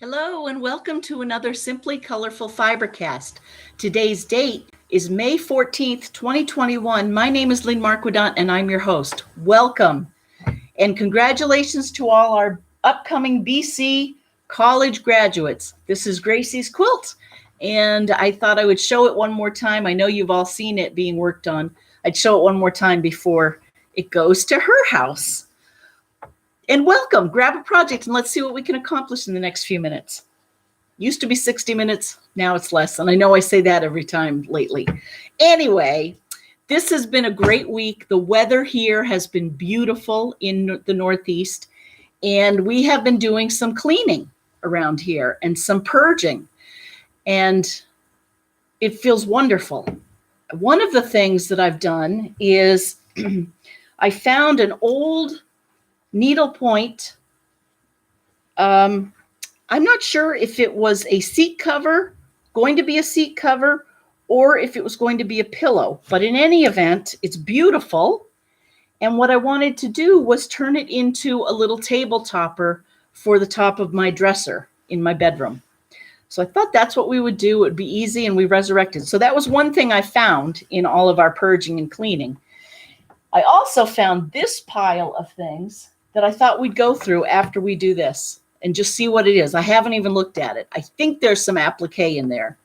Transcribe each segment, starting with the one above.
Hello and welcome to another Simply Colorful Fibercast. Today's date is May 14th, 2021. My name is Lynn Marquidant and I'm your host. Welcome and congratulations to all our upcoming BC college graduates. This is Gracie's quilt and I thought I would show it one more time. I know you've all seen it being worked on. I'd show it one more time before it goes to her house. And welcome, grab a project and let's see what we can accomplish in the next few minutes. Used to be 60 minutes, now it's less. And I know I say that every time lately. Anyway, this has been a great week. The weather here has been beautiful in the Northeast. And we have been doing some cleaning around here and some purging. And it feels wonderful. One of the things that I've done is I found an old NeedlePoint. I'm not sure if it was a seat cover, going to be a seat cover, or if it was going to be a pillow. But in any event, it's beautiful. And what I wanted to do was turn it into a little table topper for the top of my dresser in my bedroom. So I thought that's what we would do. It would be easy, and we resurrected. So that was one thing I found in all of our purging and cleaning. I also found this pile of things that I thought we'd go through after we do this and just see what it is. I haven't even looked at it. I think there's some applique in there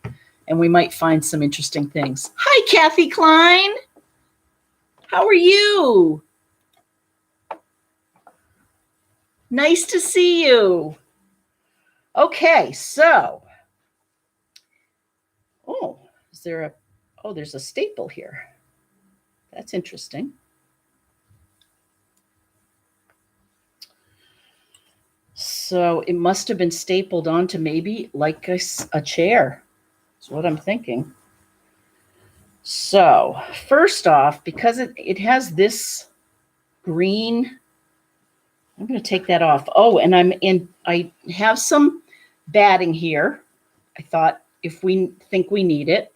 and we might find some interesting things. Hi, Kathy Klein. How are you? Nice to see you. Okay, so, there's a staple here. That's interesting. So it must have been stapled onto maybe like a chair. That's what I'm thinking. So first off, because it has this green, I'm going to take that off. Oh, and I have some batting here. I thought if we think we need it.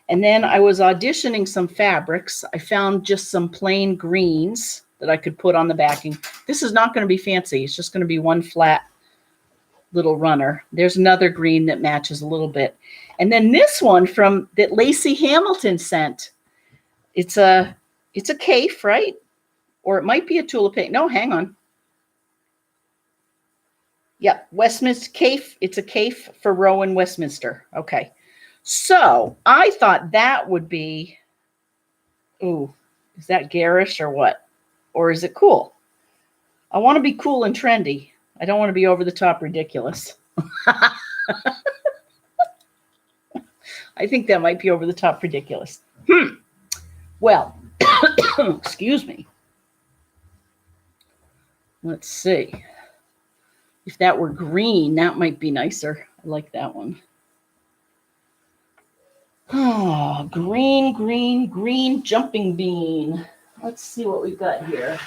And then I was auditioning some fabrics. I found just some plain greens that I could put on the backing. This is not going to be fancy. It's just going to be one flat little runner. There's another green that matches a little bit. And then this one that Lacey Hamilton sent. It's a caif, right? Or it might be a tulip. No, hang on. Yep, Westminster caif. It's a caif for Rowan, Westminster. Okay. So I thought that would be, is that garish or what? Or is it cool? I want to be cool and trendy. I don't want to be over the top ridiculous. I think that might be over the top ridiculous. Well, excuse me. Let's see. If that were green, that might be nicer. I like that one. Oh, green jumping bean. Let's see what we've got here.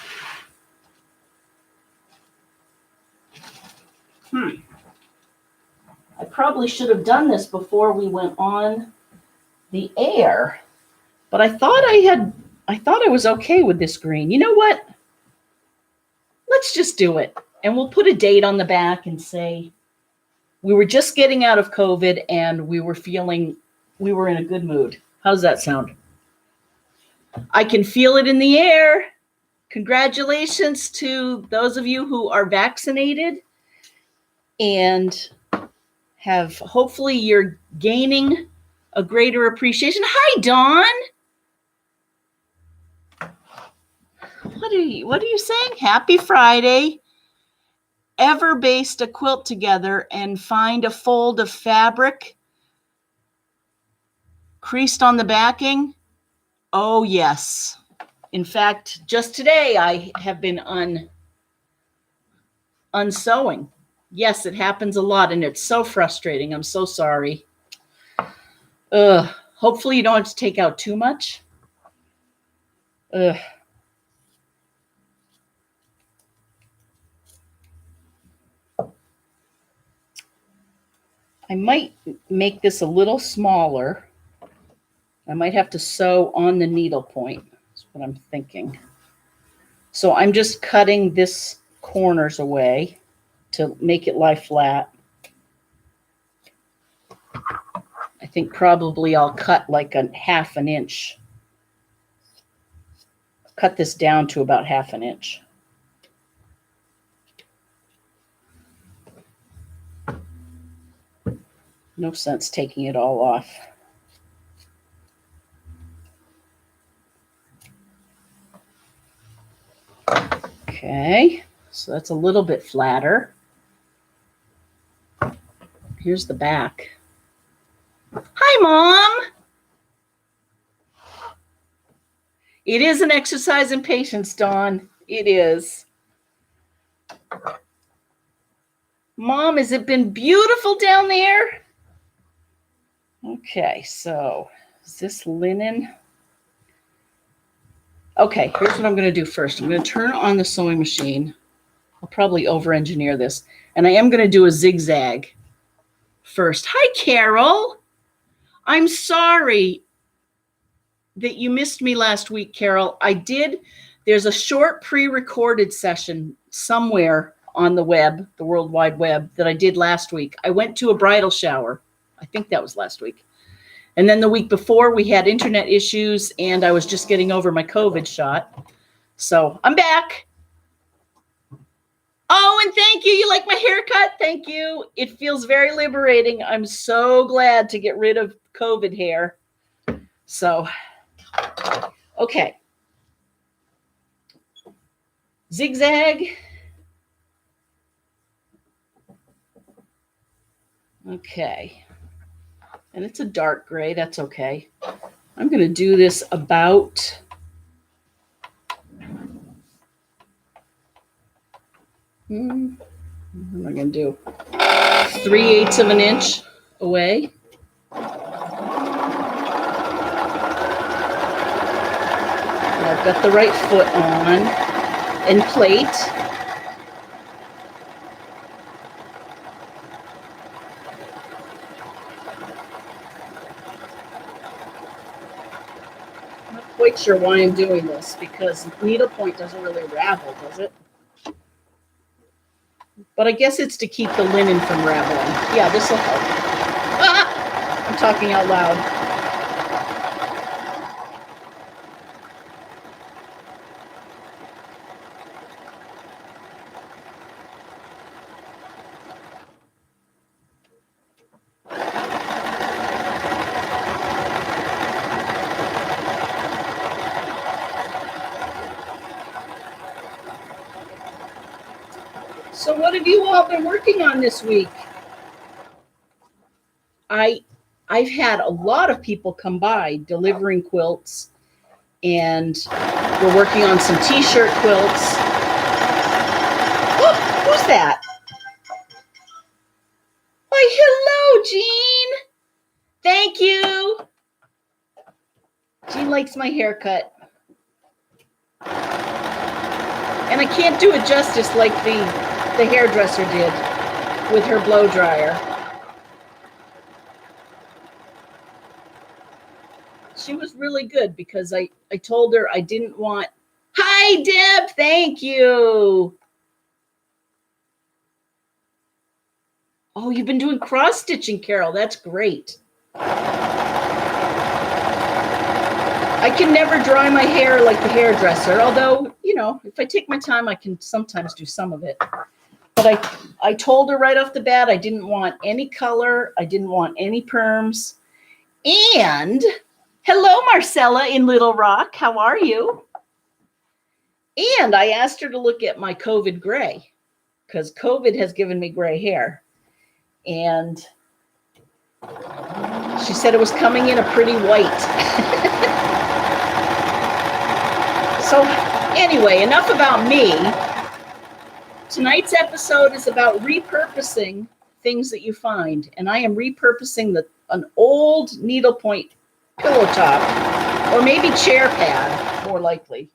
I probably should have done this before we went on the air, but I thought I was okay with this green. You know what? Let's just do it. And we'll put a date on the back and say we were just getting out of COVID and we were in a good mood. How's that sound? I can feel it in the air. Congratulations to those of you who are vaccinated and hopefully you're gaining a greater appreciation. Hi, Dawn. What are you saying? Happy Friday. Ever baste a quilt together and find a fold of fabric creased on the backing? Oh, yes. In fact, just today I have been unsewing. Yes, it happens a lot and it's so frustrating. I'm so sorry. Hopefully you don't have to take out too much. I might make this a little smaller. I might have to sew on the needle point. That's what I'm thinking. So I'm just cutting this corners away to make it lie flat. I think probably I'll cut like a half an inch. Cut this down to about half an inch. No sense taking it all off. Okay, so that's a little bit flatter. Here's the back. Hi, Mom. It is an exercise in patience, Dawn. It is. Mom, has it been beautiful down there? Okay, so is this linen? Okay, here's what I'm going to do first. I'm going to turn on the sewing machine. I'll probably over-engineer this. And I am going to do a zigzag first. Hi, Carol. I'm sorry that you missed me last week, Carol. I did. There's a short pre-recorded session somewhere on the web, the World Wide Web, that I did last week. I went to a bridal shower. I think that was last week. And then the week before, we had internet issues, and I was just getting over my COVID shot. So I'm back. Oh, and thank you. You like my haircut? Thank you. It feels very liberating. I'm so glad to get rid of COVID hair. So, okay. Zigzag. Okay. And it's a dark gray. That's okay. I'm going to do this about... what am I going to do? 3/8 of an inch away. And I've got the right foot on and plate. I'm not quite sure why I'm doing this, because needlepoint doesn't really ravel, does it? But I guess it's to keep the linen from raveling. Yeah, this will help. Ah! I'm talking out loud. So what have you all been working on this week? I've had a lot of people come by delivering quilts, and we're working on some t-shirt quilts. Oh, who's that? Why, hello, Jean. Thank you. Jean likes my haircut. And I can't do it justice like the hairdresser did with her blow dryer. She was really good, because I told her I didn't want... Hi, Deb. Thank you. Oh, you've been doing cross-stitching, Carol. That's great. I can never dry my hair like the hairdresser, although, you know, if I take my time, I can sometimes do some of it. But I told her right off the bat I didn't want any color. I didn't want any perms. And hello, Marcella in Little Rock. How are you? And I asked her to look at my COVID gray, because COVID has given me gray hair. And she said it was coming in a pretty white. So anyway, enough about me. Tonight's episode is about repurposing things that you find. And I am repurposing an old needlepoint pillow top, or maybe chair pad, more likely.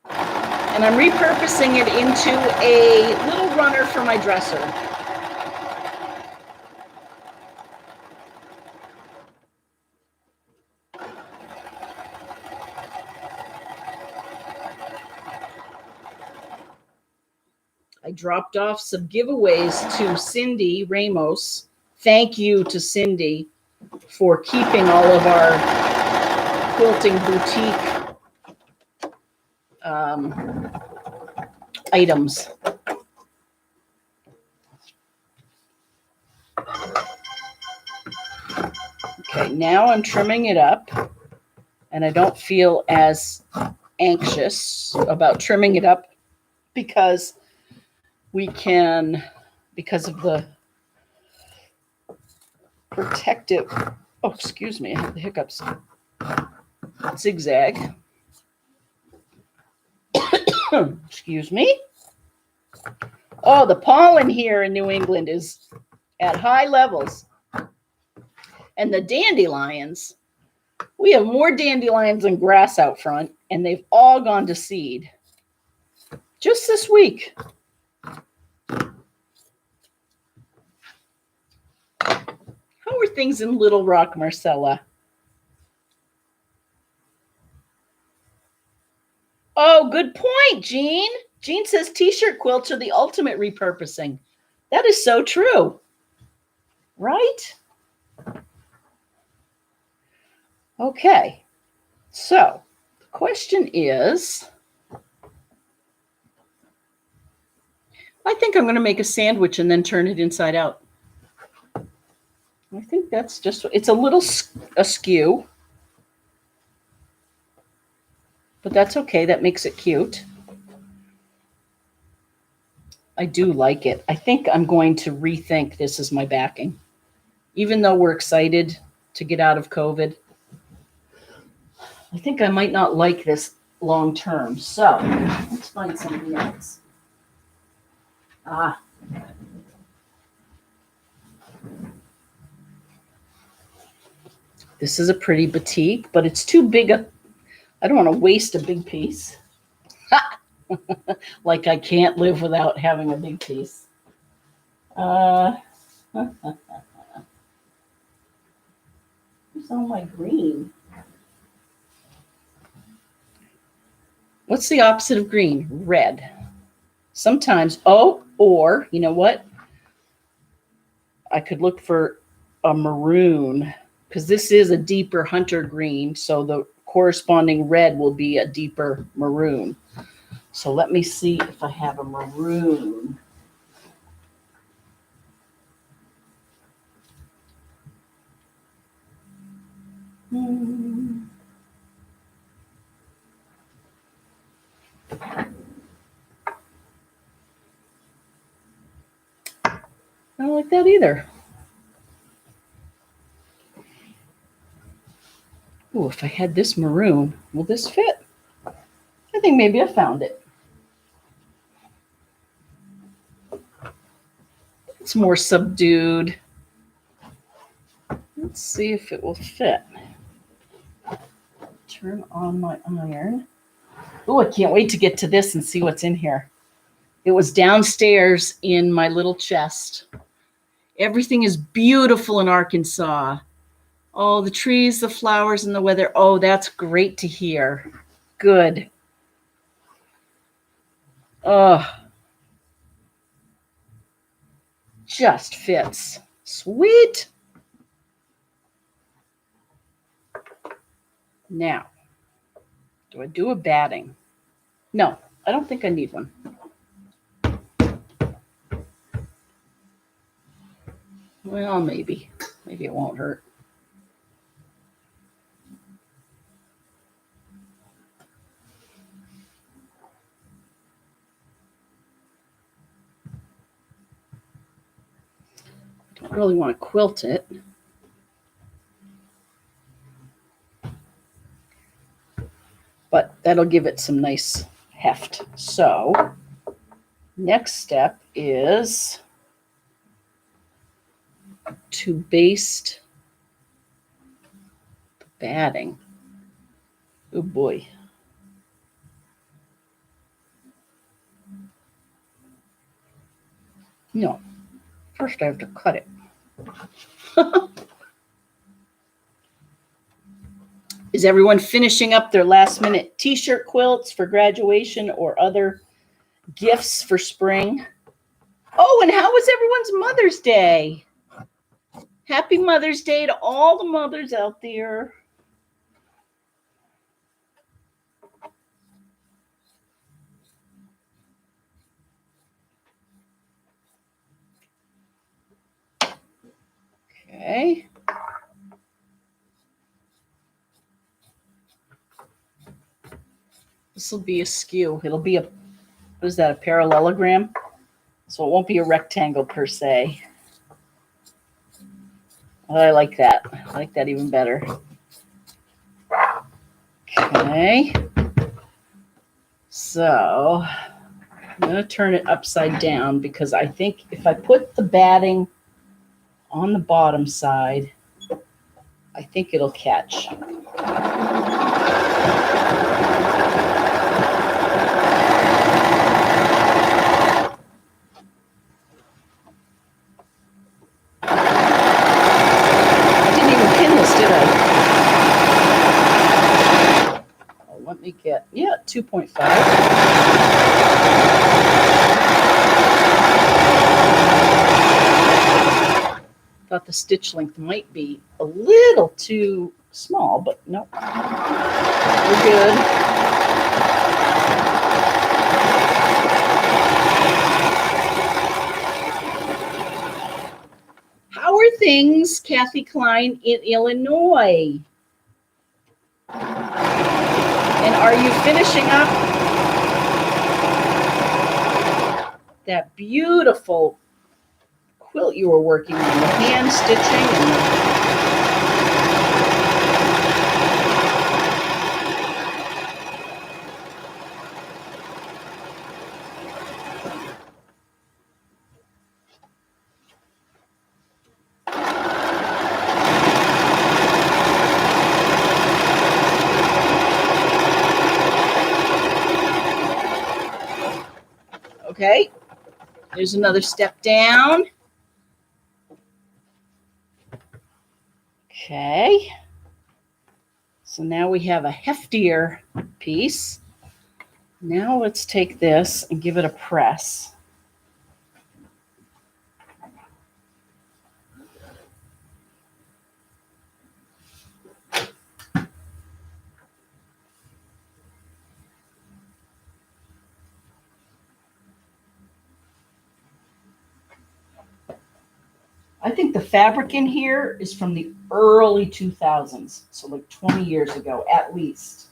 And I'm repurposing it into a little runner for my dresser. I dropped off some giveaways to Cindy Ramos thank you to Cindy for keeping all of our quilting boutique items. Okay, now I'm trimming it up, and I don't feel as anxious about trimming it up because because of the protective, oh, excuse me, I have the hiccups, zigzag. Excuse me. Oh, the pollen here in New England is at high levels. And the dandelions, we have more dandelions than grass out front, and they've all gone to seed just this week. How are things in Little Rock, Marcella? Oh, good point, Jean. Jean says t-shirt quilts are the ultimate repurposing. That is so true. Right? Okay. So the question is, I think I'm going to make a sandwich and then turn it inside out. I think that's just, it's a little askew, but that's okay. That makes it cute. I do like it. I think I'm going to rethink this as my backing. Even though we're excited to get out of COVID, I think I might not like this long term. So let's find something else. This is a pretty batik, but it's too big. I don't want to waste a big piece. Like I can't live without having a big piece. Where's all my green? What's the opposite of green? Red. Sometimes, or you know what? I could look for a maroon, because this is a deeper hunter green, so the corresponding red will be a deeper maroon. So let me see if I have a maroon. I don't like that either. Oh, if I had this maroon, will this fit? I think maybe I found it. It's more subdued. Let's see if it will fit. Turn on my iron. Oh, I can't wait to get to this and see what's in here. It was downstairs in my little chest. Everything is beautiful in Arkansas. Oh, the trees, the flowers, and the weather. Oh, that's great to hear. Good. Oh, just fits. Sweet. Now, do I do a batting? No, I don't think I need one. Well, maybe. Maybe it won't hurt. I don't really want to quilt it. But that'll give it some nice heft. So next step is to baste the batting. Oh boy. No, first I have to cut it. Is everyone finishing up their last minute t-shirt quilts for graduation or other gifts for spring? Oh, and how was everyone's Mother's Day? Happy Mother's Day to all the mothers out there. Okay. This will be a skew. It'll be a, what is that, a parallelogram? So it won't be a rectangle per se. I like that. I like that even better. Okay. So I'm going to turn it upside down because I think if I put the batting on the bottom side, I think it'll catch. Let me get, 2.5. Thought the stitch length might be a little too small, but no, we're good. How are things, Kathy Klein, in Illinois? And are you finishing up that beautiful quilt you were working on, the hand stitching okay, there's another step down. Okay, so now we have a heftier piece. Now let's take this and give it a press. I think the fabric in here is from the early 2000s, so like 20 years ago at least.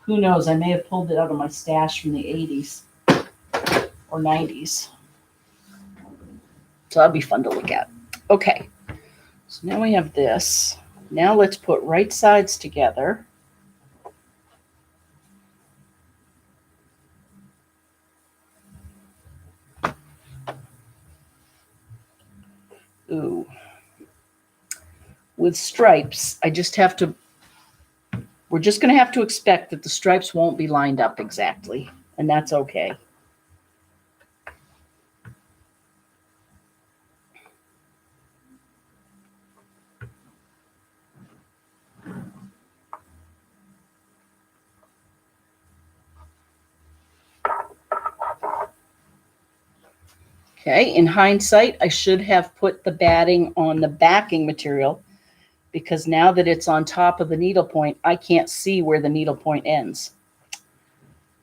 Who knows? I may have pulled it out of my stash from the 80s or 90s. So that'll be fun to look at. Okay, so now we have this. Now let's put right sides together. Ooh. With stripes, we're just going to have to expect that the stripes won't be lined up exactly, and that's okay. Okay, in hindsight, I should have put the batting on the backing material because now that it's on top of the needlepoint, I can't see where the needlepoint ends.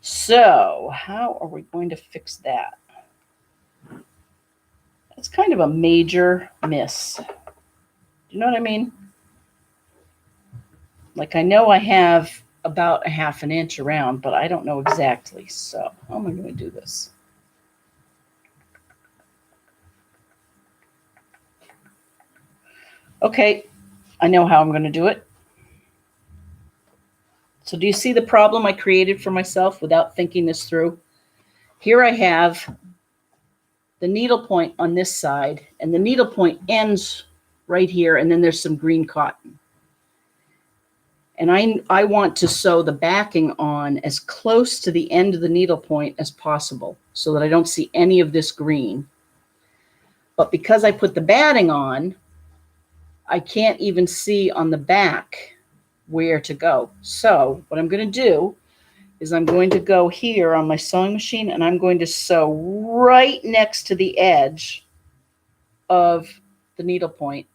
So how are we going to fix that? That's kind of a major miss. Do you know what I mean? Like I know I have about a ½ an inch around, but I don't know exactly. So how am I going to do this? Okay, I know how I'm going to do it. So do you see the problem I created for myself without thinking this through? Here I have the needlepoint on this side, and the needlepoint ends right here, and then there's some green cotton. And I want to sew the backing on as close to the end of the needlepoint as possible so that I don't see any of this green. But because I put the batting on, I can't even see on the back where to go. So what I'm going to do is I'm going to go here on my sewing machine and I'm going to sew right next to the edge of the needlepoint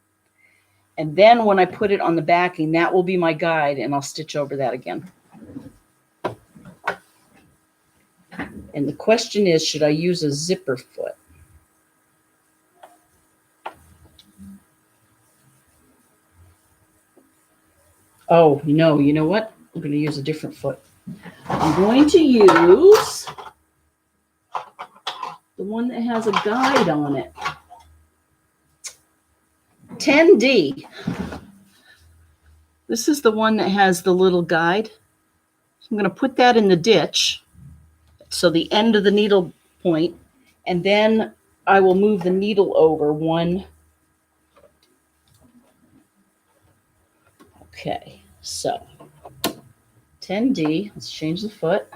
And then when I put it on the backing, that will be my guide, and I'll stitch over that again. And the question is, should I use a zipper foot? Oh, no, you know what? I'm going to use a different foot. I'm going to use the one that has a guide on it. 10D. This is the one that has the little guide. I'm going to put that in the ditch, so the end of the needle point, and then I will move the needle over one. Okay, so 10D, let's change the foot.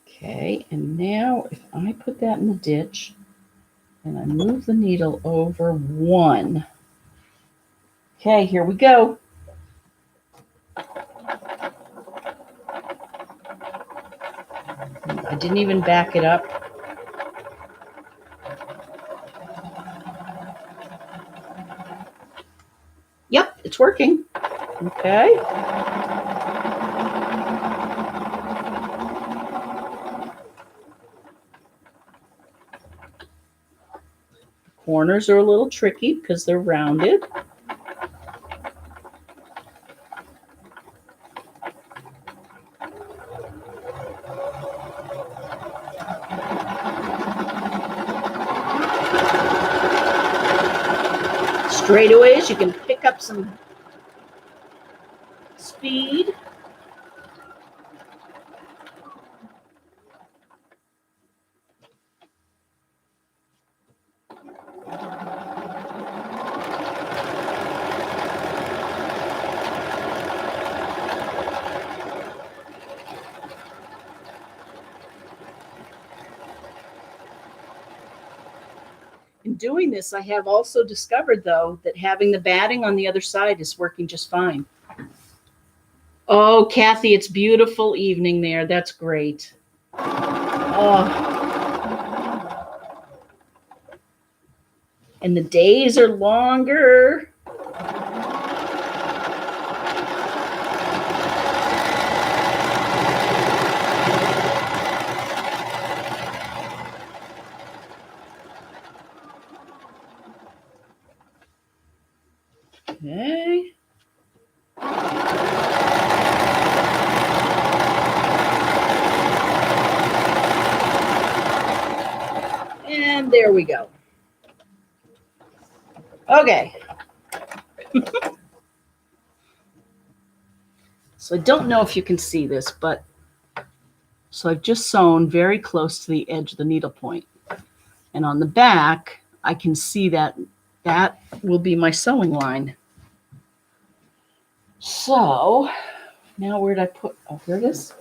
Okay, and now if I put that in the ditch and I move the needle over one. Okay, here we go. I didn't even back it up. Yep, it's working. Okay. The corners are a little tricky because they're rounded. Straightaways, you can pick up some speed. In doing this, I have also discovered, though, that having the batting on the other side is working just fine. Oh, Kathy, it's beautiful evening there. That's great. Oh. And the days are longer. Okay. And there we go. Okay. So I don't know if you can see this, but so I've just sewn very close to the edge of the needle point. And on the back, I can see that that will be my sewing line. So now where did I put, oh, here it is.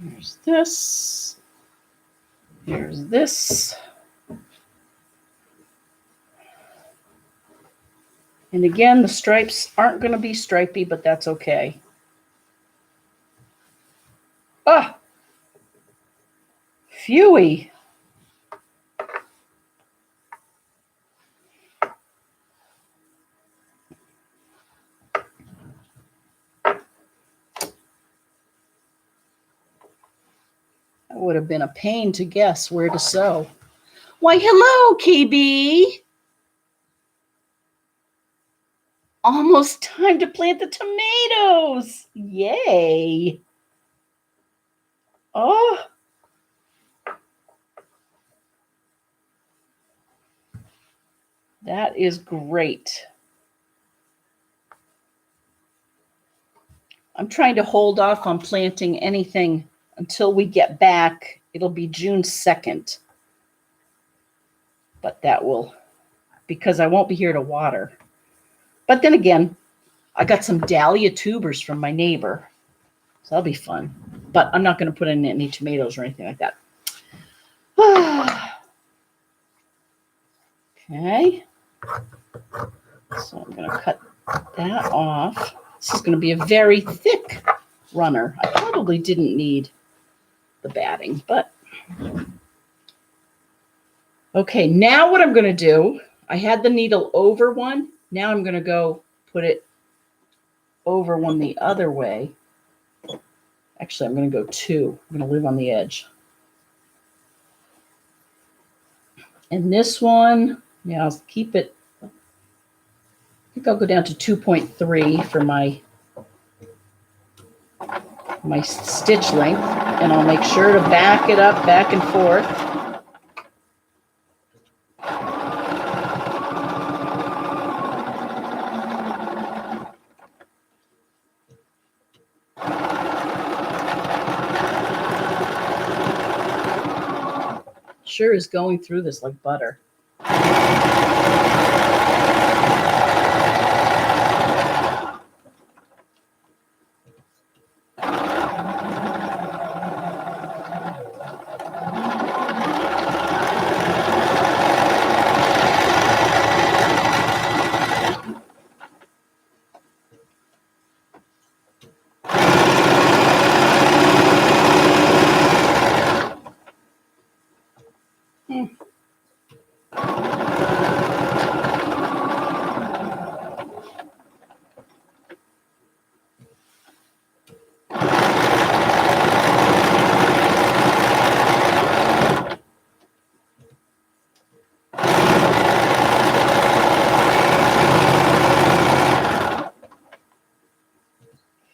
Here's this. Here's this. And again, the stripes aren't going to be stripy, but that's okay. Ah, phewy. That would have been a pain to guess where to sew. Why, hello, KB. Almost time to plant the tomatoes. Yay. Oh. That is great. I'm trying to hold off on planting anything until we get back. It'll be June 2nd. But that will, because I won't be here to water. But then again, I got some dahlia tubers from my neighbor. So that'll be fun. But I'm not going to put in any tomatoes or anything like that. Okay. So I'm going to cut that off. This is going to be a very thick runner. I probably didn't need the batting, but okay, now what I'm going to do, I had the needle over one. Now I'm going to go put it over one the other way. Actually, I'm going to go two. I'm going to leave on the edge. And this one, yeah, I'll keep it. I think I'll go down to 2.3 for my stitch length, and I'll make sure to back it up back and forth. Sure is going through this like butter.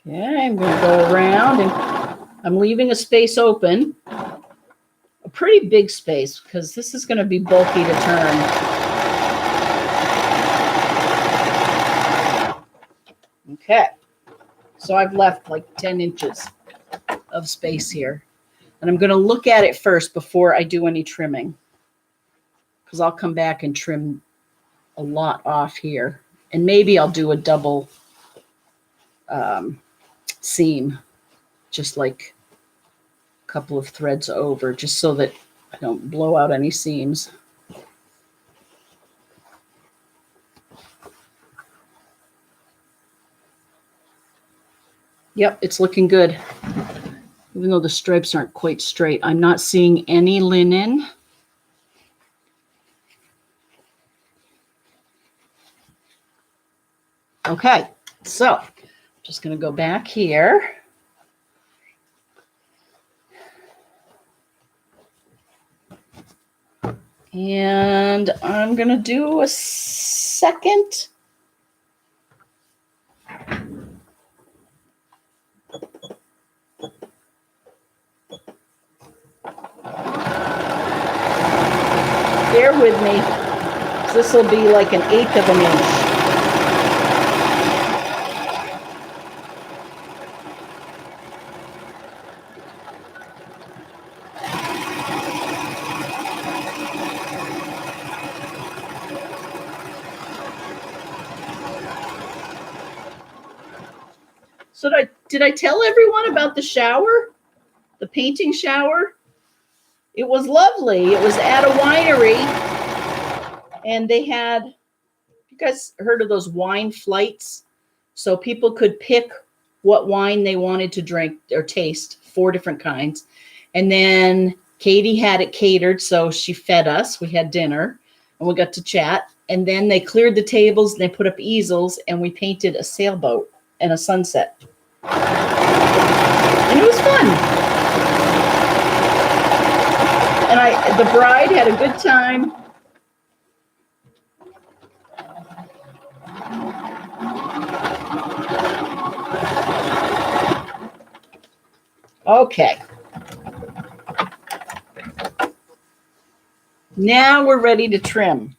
Yeah, I'm going to go around, and I'm leaving a space open, a pretty big space, because this is going to be bulky to turn. Okay, so I've left like 10 inches of space here, and I'm going to look at it first before I do any trimming, because I'll come back and trim a lot off here, and maybe I'll do a double seam, just like a couple of threads over, just so that I don't blow out any seams. Yep, it's looking good. Even though the stripes aren't quite straight, I'm not seeing any linen. Okay, so I'm just going to go back here. And I'm going to do a second. Bear with me. This will be like 1/8 of an inch. So did I tell everyone about the shower? The painting shower? It was lovely. It was at a winery, and they had, you guys heard of those wine flights? So people could pick what wine they wanted to drink or taste, 4 different kinds. And then Katie had it catered, so she fed us. We had dinner, and we got to chat. And then they cleared the tables, and they put up easels, and we painted a sailboat and a sunset. And it was fun. And the bride had a good time. Okay. Now we're ready to trim.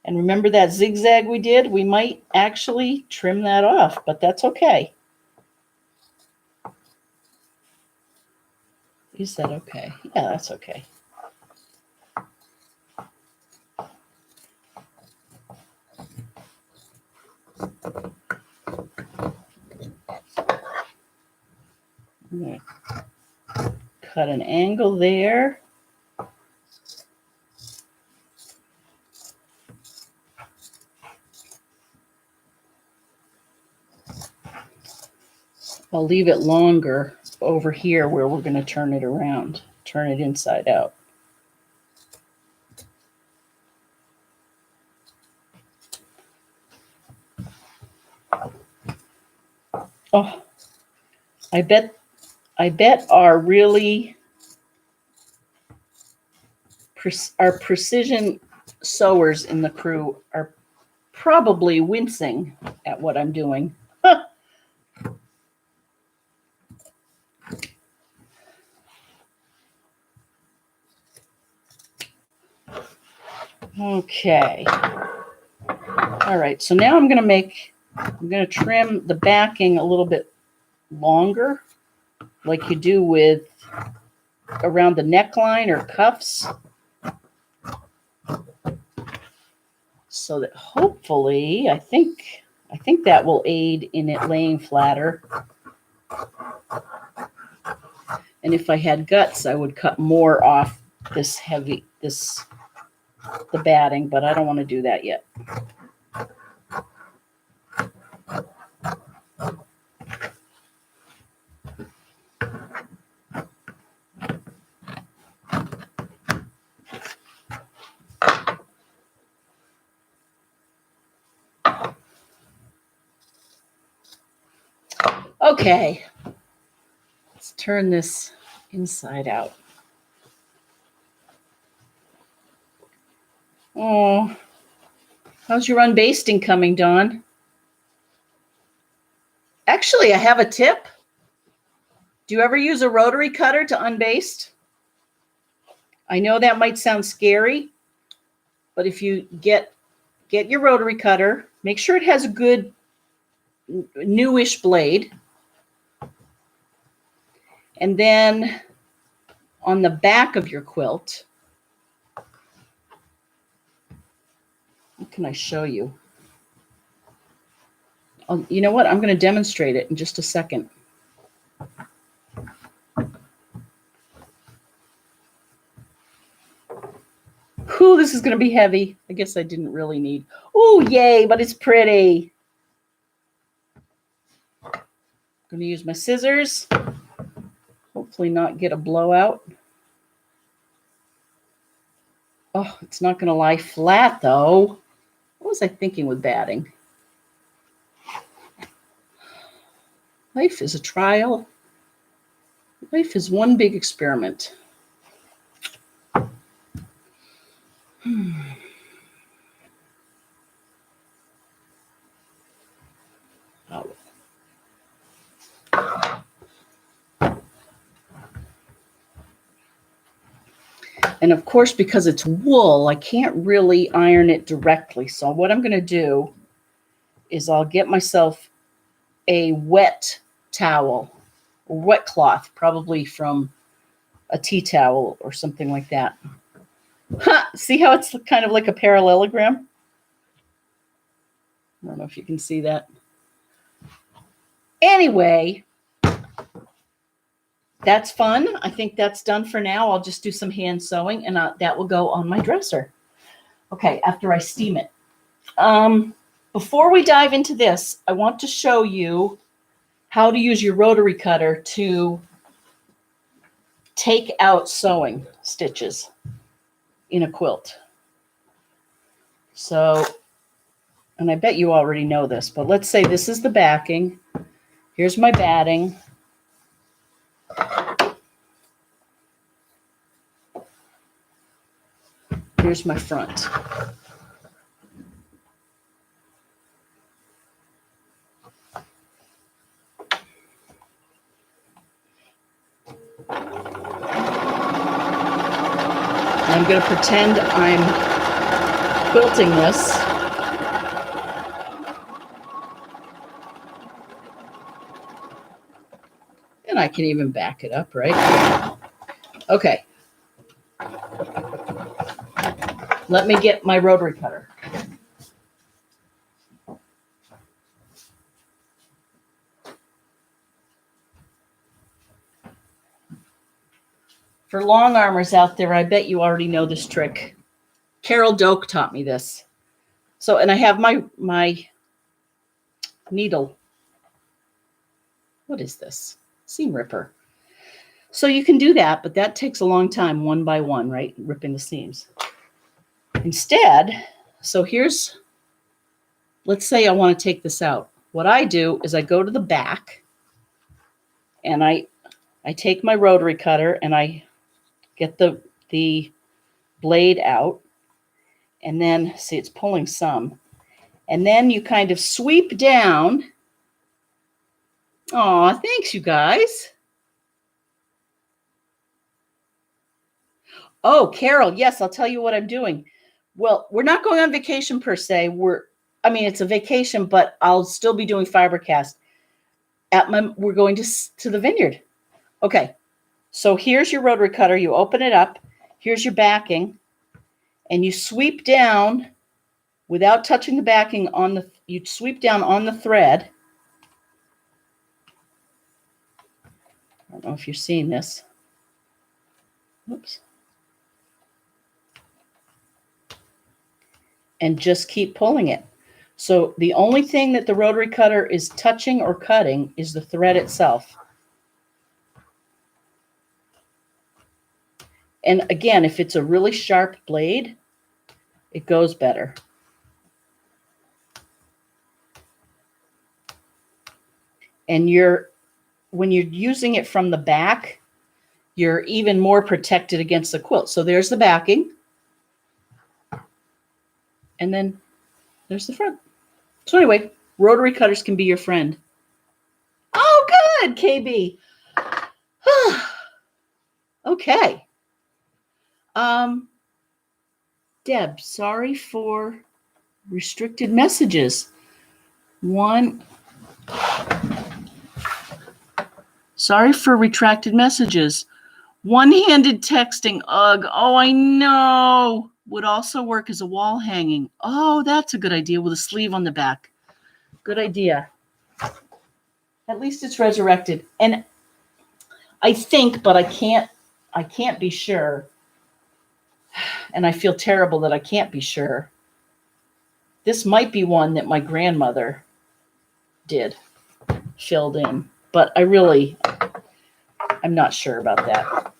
And remember that zigzag we did? We might actually trim that off, but that's okay. Is that okay? Yeah, that's okay. I'm going to cut an angle there. I'll leave it longer over here where we're going to turn it around, turn it inside out. Oh, I bet our precision sewers in the crew are probably wincing at what I'm doing. Okay. All right, so now I'm going to trim the backing a little bit longer, like you do with around the neckline or cuffs, so that hopefully, I think that will aid in it laying flatter. And if I had guts, I would cut more off the batting, but I don't want to do that yet. Okay, let's turn this inside out. Oh, how's your unbasting coming, Dawn? Actually, I have a tip. Do you ever use a rotary cutter to unbaste? I know that might sound scary, but if you get your rotary cutter, make sure it has a good newish blade. And then on the back of your quilt, what can I show you? Oh, you know what? I'm going to demonstrate it in just a second. Ooh, this is going to be heavy. I guess I didn't really need. Ooh, yay, but it's pretty. I'm going to use my scissors. Hopefully not get a blowout. Oh, it's not going to lie flat, though. What was I thinking with batting? Life is a trial. Life is one big experiment. Oh. And of course, because it's wool, I can't really iron it directly. So what I'm going to do is I'll get myself a wet towel, or wet cloth, probably from a tea towel or something like that. See how it's kind of like a parallelogram? I don't know if you can see that. Anyway, that's fun. I think that's done for now. I'll just do some hand sewing, and that will go on my dresser. Okay, after I steam it. Before we dive into this, I want to show you how to use your rotary cutter to take out sewing stitches in a quilt. So, and I bet you already know this, but let's say this is the backing. Here's my batting. Here's my front. I'm going to pretend I'm quilting this. And I can even back it up, right? Okay. Let me get my rotary cutter. For long armors out there, I bet you already know this trick. Carol Doak taught me this. So, and I have my needle. What is this? Seam ripper. So you can do that, but that takes a long time, one by one, right? Ripping the seams. Instead, so here's, let's say I want to take this out. What I do is I go to the back and I take my rotary cutter and I get the blade out, and then see it's pulling some. And then you kind of sweep down. Aw, thanks you guys. Oh, Carol, yes, I'll tell you what I'm doing. Well, we're not going on vacation per se. It's a vacation, but I'll still be doing fibercast. We're going to the vineyard. Okay, so here's your rotary cutter. You open it up. Here's your backing, and you sweep down without touching the backing you sweep down on the thread. I don't know if you're seeing this. Oops. And just keep pulling it. So the only thing that the rotary cutter is touching or cutting is the thread itself. And again, if it's a really sharp blade, it goes better. And when you're using it from the back, you're even more protected against the quilt. So there's the backing. And then there's the front. So anyway, rotary cutters can be your friend. Oh, good, KB. Okay. Deb, sorry for restricted messages. Sorry for retracted messages. One-handed texting, ugh. Oh, I know. Would also work as a wall hanging. Oh, that's a good idea with a sleeve on the back. Good idea. At least it's resurrected. And I think, but I can't be sure. And I feel terrible that I can't be sure. This might be one that my grandmother filled in. But I'm not sure about that.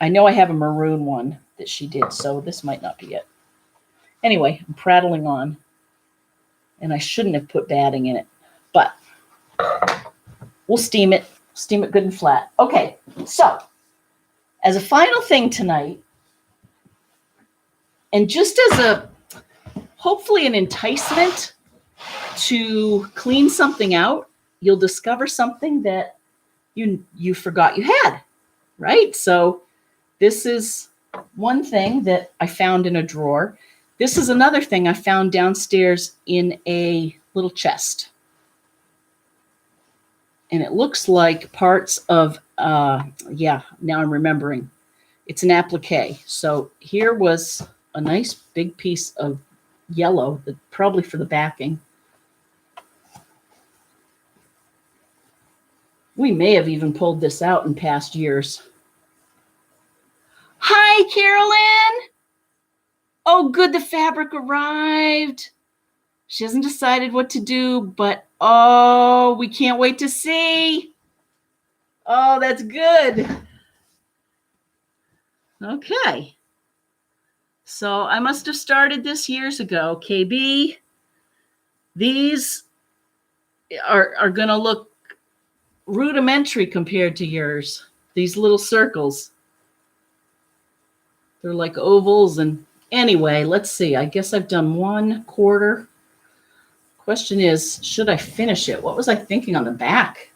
I know I have a maroon one that she did, so this might not be it. Anyway, I'm prattling on. And I shouldn't have put batting in it. But we'll steam it. Steam it good and flat. Okay, so as a final thing tonight, and just as hopefully an enticement to clean something out, you'll discover something that you forgot you had, right? So this is one thing that I found in a drawer. This is another thing I found downstairs in a little chest. And it looks like parts of, now I'm remembering. It's an applique. So here was a nice big piece of yellow, probably for the backing. We may have even pulled this out in past years. Hi, Carolyn. Oh, good, the fabric arrived. She hasn't decided what to do, but oh, we can't wait to see. Oh, that's good. Okay. So I must have started this years ago. KB, these are going to look rudimentary compared to yours. These little circles. They're like ovals. And anyway, let's see. I guess I've done 1/4. Question is, should I finish it? What was I thinking on the back?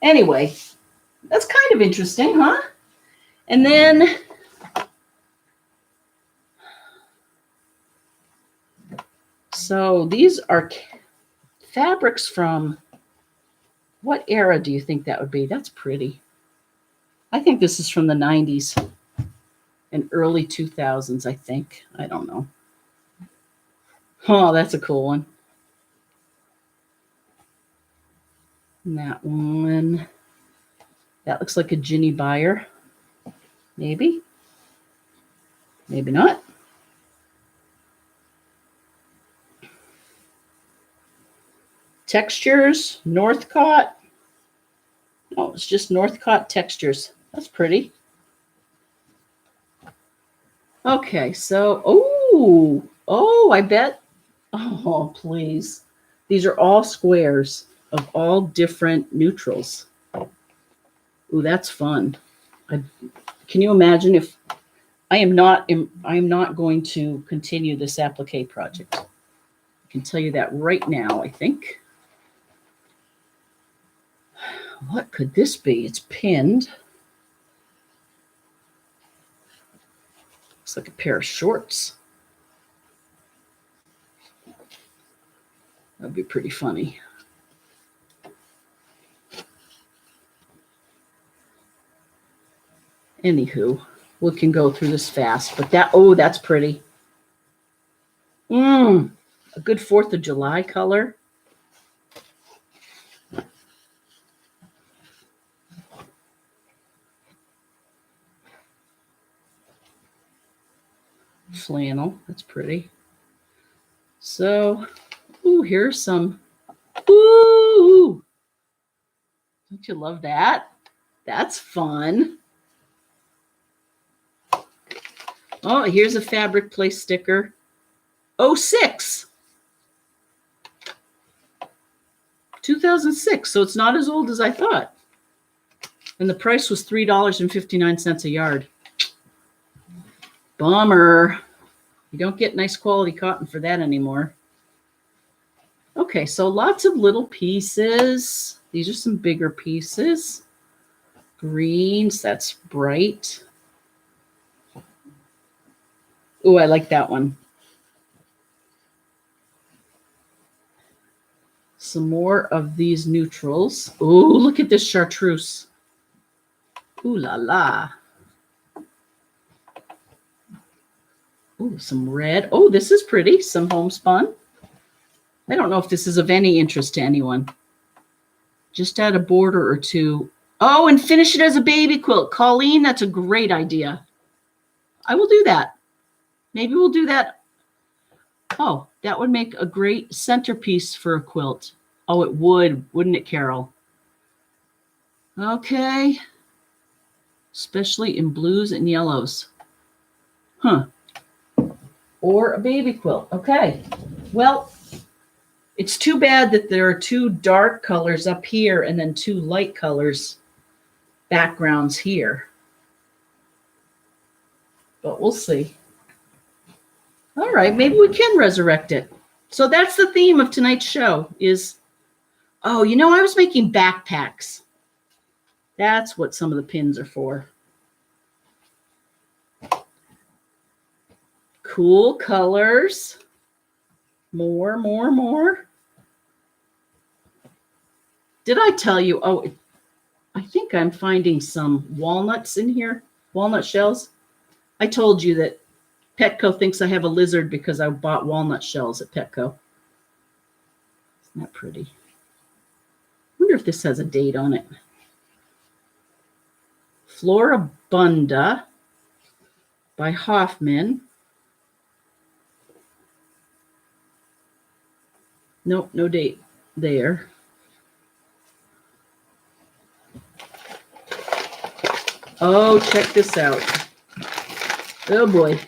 Anyway, that's kind of interesting, huh? And then so these are fabrics from, what era do you think that would be? That's pretty. I think this is from the 90s and early 2000s, I think. I don't know. Oh, that's a cool one. And that one, that looks like a Ginny Buyer. Maybe. Maybe not. Textures, Northcott. No, it's just Northcott textures. That's pretty. Okay, so, oh, I bet. Oh, please. These are all squares of all different neutrals. Ooh, that's fun. Can you imagine if I am not going to continue this applique project? I can tell you that right now, I think. What could this be? It's pinned. Looks like a pair of shorts. That'd be pretty funny. Anywho, we can go through this fast, but that's pretty. A good 4th of July color. Flannel, that's pretty. So, here's some. Don't you love that? That's fun. Oh, here's a fabric place sticker. 06. 2006, so it's not as old as I thought. And the price was $3.59 a yard. Bummer. You don't get nice quality cotton for that anymore. Okay, so lots of little pieces. These are some bigger pieces. Greens, that's bright. Oh, I like that one. Some more of these neutrals. Oh, look at this chartreuse. Ooh la la. Ooh, some red. Oh, this is pretty. Some homespun. I don't know if this is of any interest to anyone. Just add a border or two. Oh, and finish it as a baby quilt. Colleen, that's a great idea. I will do that. Maybe we'll do that. Oh, that would make a great centerpiece for a quilt. Oh, it would, wouldn't it, Carol? Okay. Especially in blues and yellows. Huh. Or a baby quilt. Okay. Well, it's too bad that there are 2 dark colors up here and then 2 light colors backgrounds here. But we'll see. All right, maybe we can resurrect it. So that's the theme of tonight's show is, I was making backpacks. That's what some of the pins are for. Cool colors. More. Did I tell you? Oh, I think I'm finding some walnuts in here. Walnut shells. I told you that Petco thinks I have a lizard because I bought walnut shells at Petco. Isn't that pretty? I wonder if this has a date on it. Floribunda by Hoffman. Nope, no date there. Oh, check this out. Oh boy.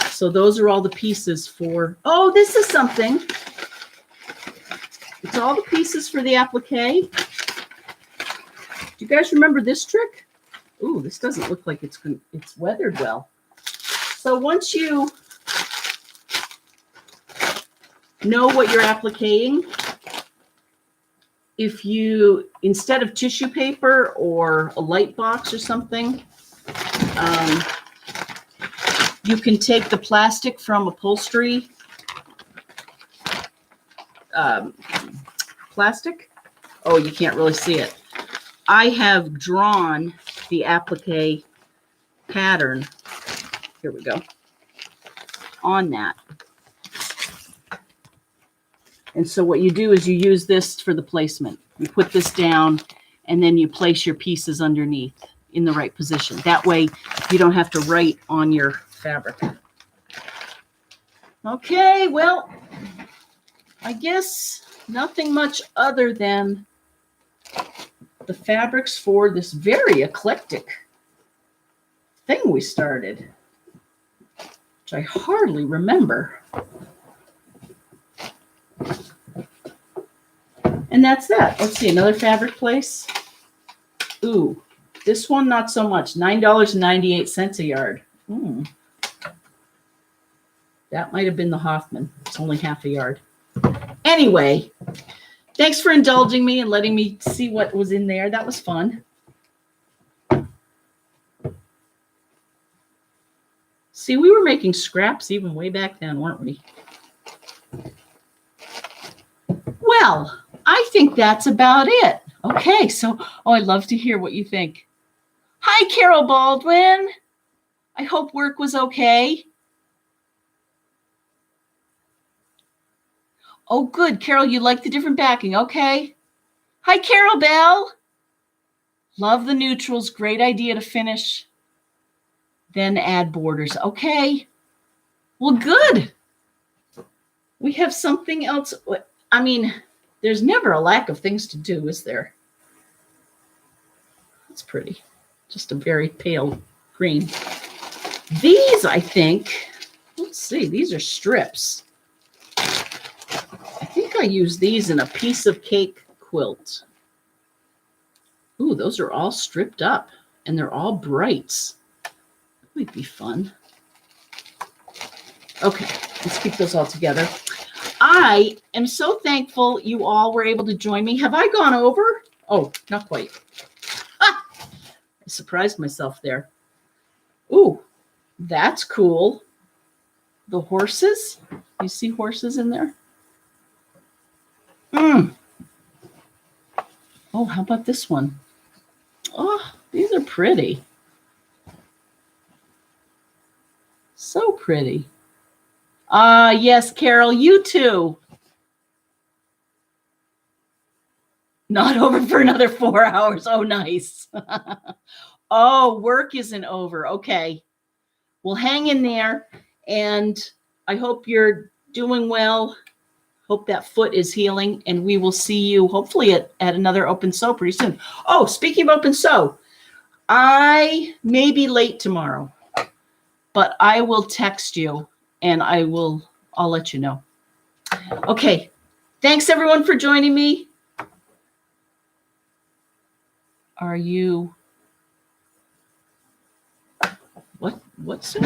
So those are all the pieces for, this is something. It's all the pieces for the applique. Do you guys remember this trick? Ooh, this doesn't look like it's weathered well. So once you know what you're appliquing, if you, instead of tissue paper or a light box or something, you can take the plastic from upholstery plastic. Oh, you can't really see it. I have drawn the applique pattern. Here we go. On that. And so what you do is you use this for the placement. You put this down and then you place your pieces underneath in the right position. That way you don't have to write on your fabric. Okay, well, I guess nothing much other than the fabrics for this very eclectic thing we started, which I hardly remember. And that's that. Let's see, another fabric place. Ooh, this one, not so much. $9.98 a yard. That might have been the Hoffman. It's only half a yard. Anyway, thanks for indulging me and letting me see what was in there. That was fun. See, we were making scraps even way back then, weren't we? Well, I think that's about it. Okay, so, I'd love to hear what you think. Hi, Carol Baldwin. I hope work was okay. Oh, good. Carol, you like the different backing. Okay. Hi, Carol Bell. Love the neutrals. Great idea to finish. Then add borders. Okay. Well, good. We have something else. I mean, there's never a lack of things to do, is there? That's pretty. Just a very pale green. These, I think, let's see, these are strips. I think I used these in a piece of cake quilt. Ooh, those are all stripped up and they're all brights. That might be fun. Okay, let's keep those all together. I am so thankful you all were able to join me. Have I gone over? Oh, not quite. I surprised myself there. Ooh, that's cool. The horses. You see horses in there? Oh, how about this one? Oh, these are pretty. So pretty. Yes, Carol, you too. Not over for another 4 hours. Oh, nice. Oh, work isn't over. Okay. Well, hang in there. And I hope you're doing well. Hope that foot is healing. And we will see you hopefully at another Open Sew pretty soon. Oh, speaking of Open Sew, I may be late tomorrow, but I will text you and I'll let you know. Okay. Thanks everyone for joining me. Are you what soon?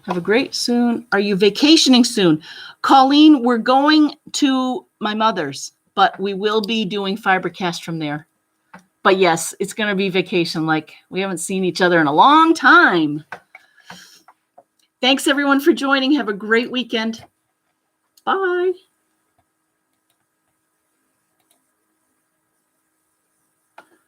Have a great soon. Are you vacationing soon? Colleen, we're going to my mother's, but we will be doing Fibercast from there. But yes, it's going to be vacation. Like we haven't seen each other in a long time. Thanks everyone for joining. Have a great weekend. Bye.